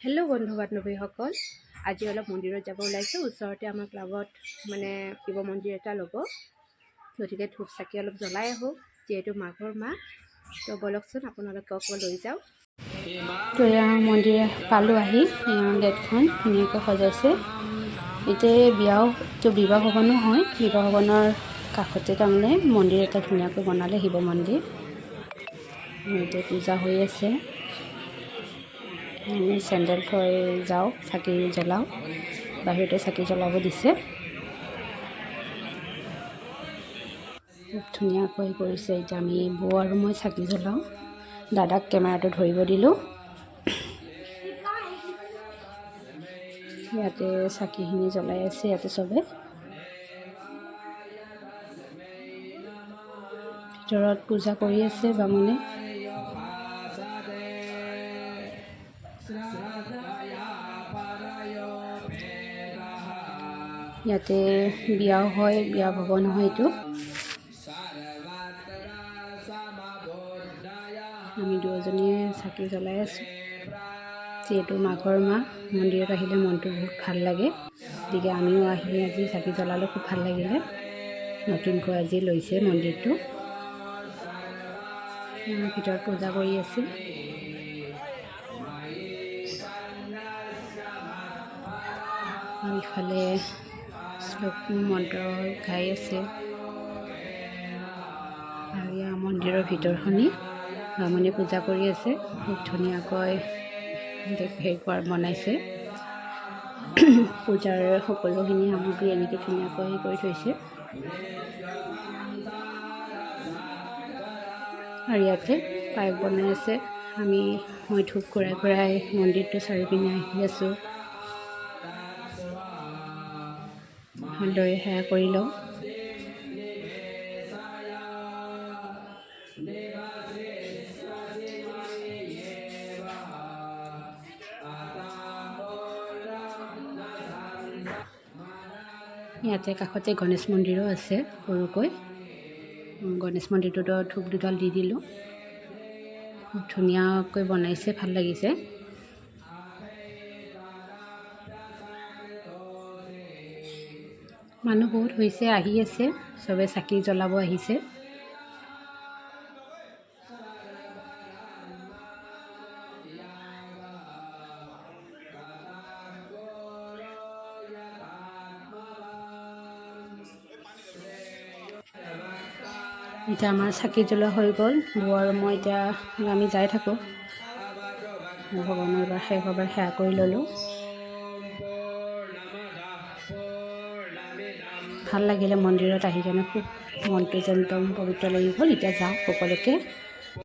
Hello' বন্ধু বান্ধৱীসকল, আজি অলপ মন্দিৰত যাব ওলাইছোঁ। ওচৰতে আমাৰ ক্লাবত শিৱ মন্দিৰ এটা ল'ব, গতিকে ধূপ চাকি অলপ জ্বলাই আহোঁ, যিহেতু মাঘৰ মাহ। তো বলকচোন আপোনালোকক লৈ যাওঁ। তো এয়া মন্দিৰ পালোঁ আহি, গেটখন ধুনীয়াকৈ সজাইছে। এতিয়া বিবাহ ভৱনো হয়, বিবাহ ভৱনৰ কাষতে তাৰমানে মন্দিৰ এটা ধুনীয়াকৈ বনালে, শিৱ মন্দিৰ। এতিয়া পূজা হৈ আছে। আমি চেণ্ডেল থৈ যাওঁ, চাকি জ্বলাওঁ, বাহিৰতে চাকি জ্বলাব দিছে। খুব ধুনীয়াকৈ কৰিছে। এতিয়া আমি বৌ আৰু মই চাকি জ্বলাওঁ, দাদাক কেমেৰাটো ধৰিব দিলোঁ। ইয়াতে চাকিখিনি জ্বলাই আছে, ইয়াতে চবে। ভিতৰত পূজা কৰি আছে বামুণে। ইয়াতে বিয়াও হয়, বিয়া ভৱন হয় এইটো। আমি দুজনীয়ে চাকি জ্বলাই আছোঁ, যিহেতু মাঘৰ মাহ। মন্দিৰত আহিলে মনটো বহুত ভাল লাগে, গতিকে আমিও আহি আজি চাকি জ্বলালোঁ, খুব ভাল লাগিলে। নতুনকৈ আজি লৈছে মন্দিৰটো। ভিতৰত পূজা কৰি আছে। ইফালে শ্লোক মন্ত্ৰ গাই আছে। আৰু ইয়াৰ মন্দিৰৰ ভিতৰখনি বামুণে পূজা কৰি আছে। খুব ধুনীয়াকৈ বনাইছে। পূজাৰ সকলোখিনি সামগ্ৰী এনেকৈ ধুনীয়াকৈ কৰি থৈছে। আৰু ইয়াতে পায়স বনাই আছে। মই ধূপ ঘূৰাই মন্দিৰটো চাৰিপিনে আহি আছোঁ। ভালদৰে সেৱা কৰি লওঁ। ইয়াতে কাষতে গণেশ মন্দিৰো আছে সৰুকৈ। গণেশ মন্দিৰটোতো ধূপ দুডাল দি দিলোঁ। খুব ধুনীয়াকৈ বনাইছে, ভাল লাগিছে। মানুহ বহুত হৈছে, আহি আছে, চবে চাকি জ্বলাব আহিছে। এতিয়া আমাৰ চাকি জ্বলোৱা হৈ গ'ল। বৌ আৰু মই এতিয়া আমি যাই থাকোঁ। ভগৱানৰ এবাৰ সেৱা কৰি ল'লোঁ। ভাল লাগিলে মন্দিৰত আহি কেনে, খুব মনটো যেন পবিত্ৰ লাগি গ'ল। এতিয়া যাওঁ সকলোকে